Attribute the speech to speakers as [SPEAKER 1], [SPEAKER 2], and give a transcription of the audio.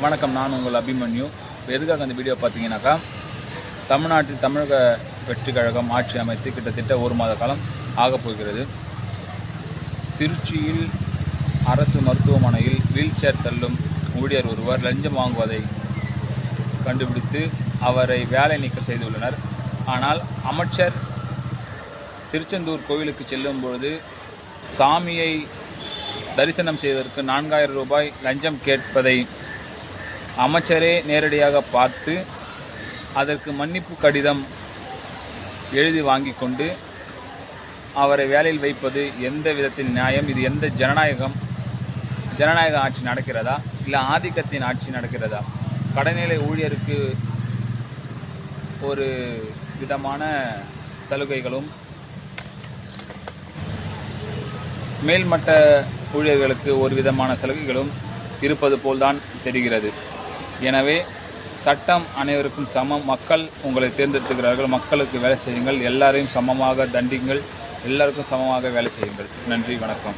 [SPEAKER 1] வணக்கம், நான் உங்கள் அபிமன்யு. எதுக்காக அந்த வீடியோ பார்த்தீங்கன்னாக்கா, தமிழ்நாட்டில் தமிழக வெற்றி கழகம் ஆட்சி அமைத்து கிட்டத்தட்ட 1 மாத காலம் ஆகப்போகிறது. திருச்சியில் அரசு மருத்துவமனையில் வீல்சேர் தள்ளும் ஊழியர் ஒருவர் லஞ்சம் வாங்குவதை கண்டுபிடித்து அவரை வேலை நீக்கம் செய்துள்ளனர். ஆனால் அமைச்சர் திருச்செந்தூர் கோவிலுக்கு செல்லும் பொழுது சாமியை தரிசனம் செய்வதற்கு 4000 ரூபாய் லஞ்சம் கேட்பதை அமைச்சரே நேரடியாக பார்த்து அதற்கு மன்னிப்பு கடிதம் எழுதி வாங்கி கொண்டு அவரை வேலையில் வைப்பது எந்த விதத்தில் நியாயம்? இது எந்த ஜனநாயக ஆட்சி நடக்கிறதா, இல்லை ஆதிக்கத்தின் ஆட்சி நடக்கிறதா? கடைநிலை ஊழியருக்கு ஒரு விதமான சலுகைகளும் மேல்மட்ட ஊழியர்களுக்கு ஒரு விதமான சலுகைகளும் இருப்பது போல்தான் தெரிகிறது. எனவே சட்டம் அனைவருக்கும் சமம். மக்கள் உங்களை தேர்ந்தெடுத்துக்கிறார்கள். மக்களுக்கு வேலை செய்யுங்கள். எல்லாரையும் சமமாக தண்டிங்கள். எல்லாருக்கும் சமமாக வேலை செய்யுங்கள். நன்றி, வணக்கம்.